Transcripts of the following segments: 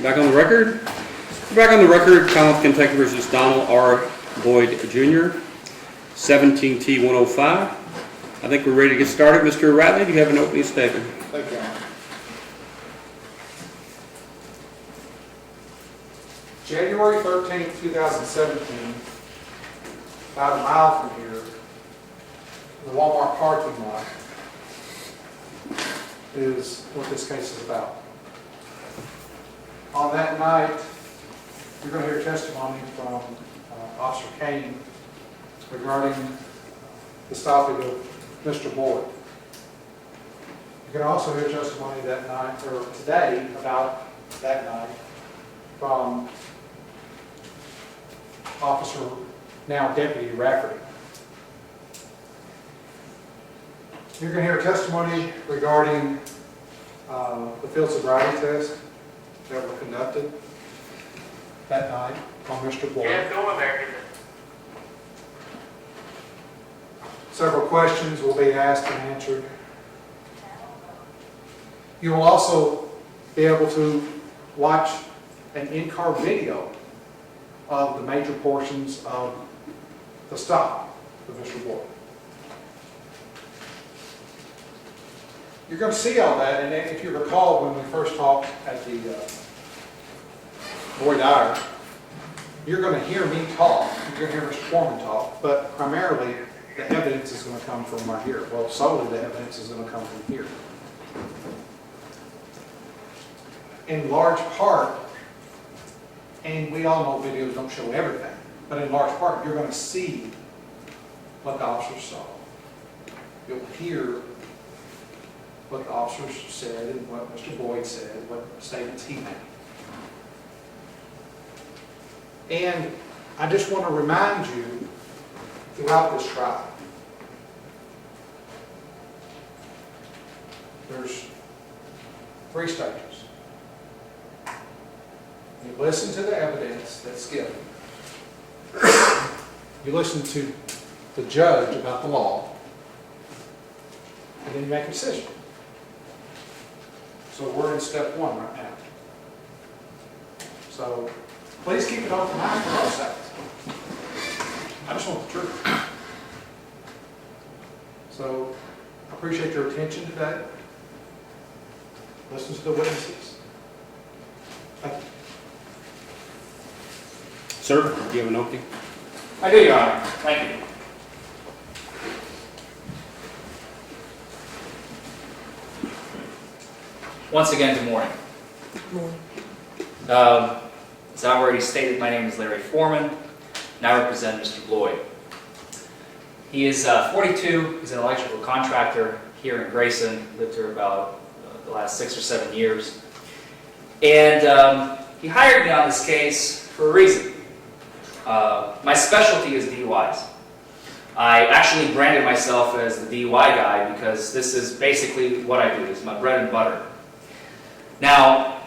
Back on the record. Back on the record, Commonwealth of Kentucky versus Donald R. Boyd Jr., 17T105. I think we're ready to get started. Mr. Ratley, do you have an opening statement? Thank you, Your Honor. January 13th, 2017, about a mile from here, the Wal-Mart parking lot is what this case is about. On that night, you're going to hear testimony from Officer Kane regarding the stopping of Mr. Boyd. You can also hear testimony that night, or today, about that night from Officer, now Deputy Rafferty. You're going to hear testimony regarding the field sobriety test that were conducted that night on Mr. Boyd. Several questions will be asked and answered. You will also be able to watch an in-car video of the major portions of the stop of Mr. Boyd. You're going to see all that, and if you recall when we first talked at the Boyd Dyer, you're going to hear me talk, you're going to hear Mr. Forman talk, but primarily the evidence is going to come from right here. Well, solely the evidence is going to come from here. In large part, and we all know videos don't show everything, but in large part, you're going to see what the officers saw. You'll hear what the officers said and what Mr. Boyd said, what statements he made. And I just want to remind you throughout this trial, there's 3 stages. You listen to the evidence that's given. You listen to the judge about the law, and then you make a decision. So we're in step 1 right now. So please keep it open mind for both sides. I just want the truth. So I appreciate your attention today. Listen to the witnesses. Thank you. Sir, do you have an opening? I do, Your Honor. Thank you. Once again, good morning. Good morning. As I already stated, my name is Larry Forman, and I represent Mr. Boyd. He is 42. He's an electrical contractor here in Grayson. Lived here about the last 6 or 7 years. And he hired me on this case for a reason. My specialty is DUIs. I actually branded myself as the DUI guy because this is basically what I do. It's my bread and butter. Now,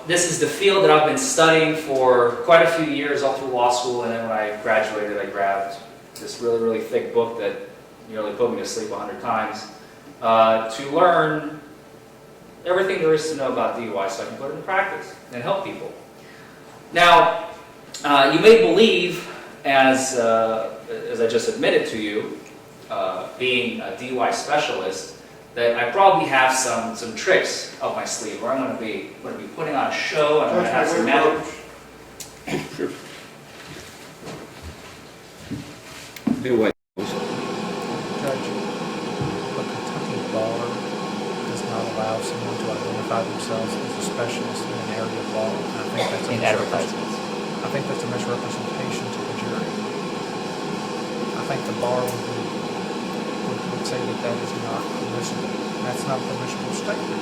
this is the field that I've been studying for quite a few years, all through law school, and then when I graduated, I grabbed this really, really thick book that nearly put me to sleep 100 times to learn everything there is to know about DUI so I can put it in practice and help people. Now, you may believe, as I just admitted to you, being a DUI specialist, that I probably have some tricks up my sleeve, where I'm going to be putting on a show, and I'm going to have some magic. Sure. Do what? Judge, a Kentucky bar does not allow someone to identify themselves as a specialist in an area of law. And I think that's In advertisements. I think that's a misrepresentation to the jury. I think the bar would say that that is not permissible. That's not a permissible statement.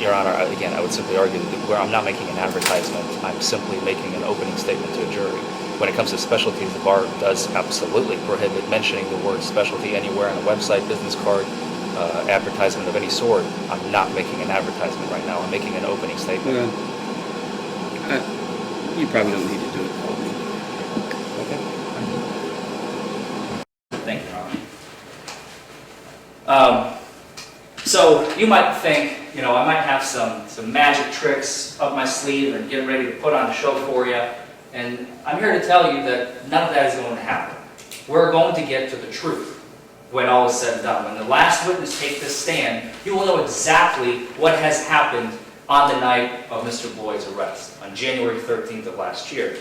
Your Honor, again, I would simply argue that where I'm not making an advertisement, I'm simply making an opening statement to a jury. When it comes to specialties, the bar does absolutely prohibit mentioning the word specialty anywhere on a website, business card, advertisement of any sort. I'm not making an advertisement right now. I'm making an opening statement. You probably don't need to do it. Okay. Thank you, Your Honor. So So you might think, you know, I might have some magic tricks up my sleeve and get ready to put on a show for you. And I'm here to tell you that none of that is going to happen. We're going to get to the truth when all is said and done. When the last witness takes this stand, you will know exactly what has happened on the night of Mr. Boyd's arrest, on January 13th of last year.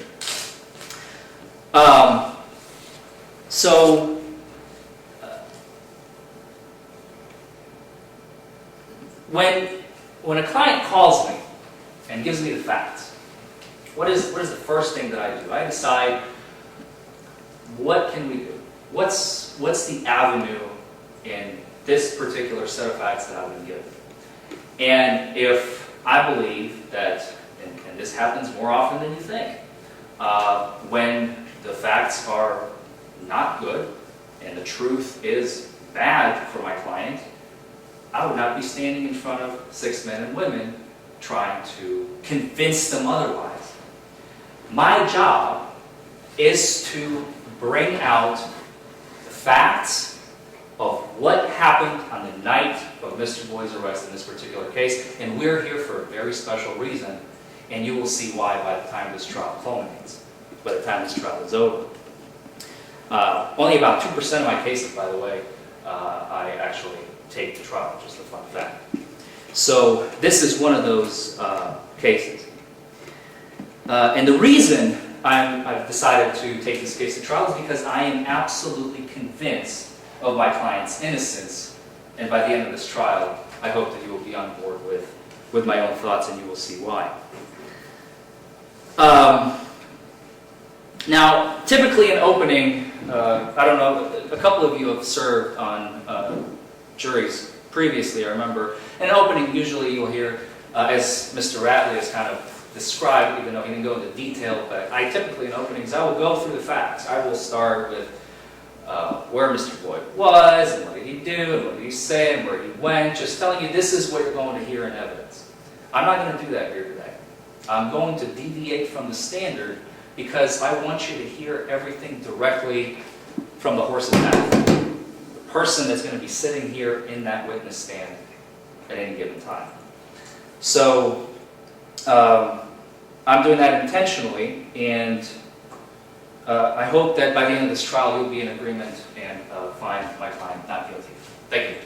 When a client calls me and gives me the facts, what is the first thing that I do? I decide, what can we do? What's the avenue in this particular set of facts that I've been given? And if I believe that, and this happens more often than you think, when the facts are not good and the truth is bad for my client, I would not be standing in front of 6 men and women trying to convince them otherwise. My job is to bring out the facts of what happened on the night of Mr. Boyd's arrest in this particular case, and we're here for a very special reason, and you will see why by the time this trial culminates, by the time this trial is over. Only about 2% of my cases, by the way, I actually take to trial, just a fun fact. So this is one of those cases. And the reason I've decided to take this case to trial is because I am absolutely convinced of my client's innocence. And by the end of this trial, I hope that you will be on board with my own thoughts, and you will see why. Now, typically in opening, I don't know, a couple of you have served on juries previously, I remember. In opening, usually you'll hear, as Mr. Ratley has kind of described, even though he didn't go into detail, but I typically in openings, I will go through the facts. I will start with where Mr. Boyd was, and what did he do, and what did he say, and where he went, just telling you this is what you're going to hear in evidence. I'm not going to do that here today. I'm going to deviate from the standard because I want you to hear everything directly from the horse's mouth. The person that's going to be sitting here in that witness stand at any given time. So, I'm doing that intentionally, and I hope that by the end of this trial you'll be in agreement and find my client not guilty. Thank you.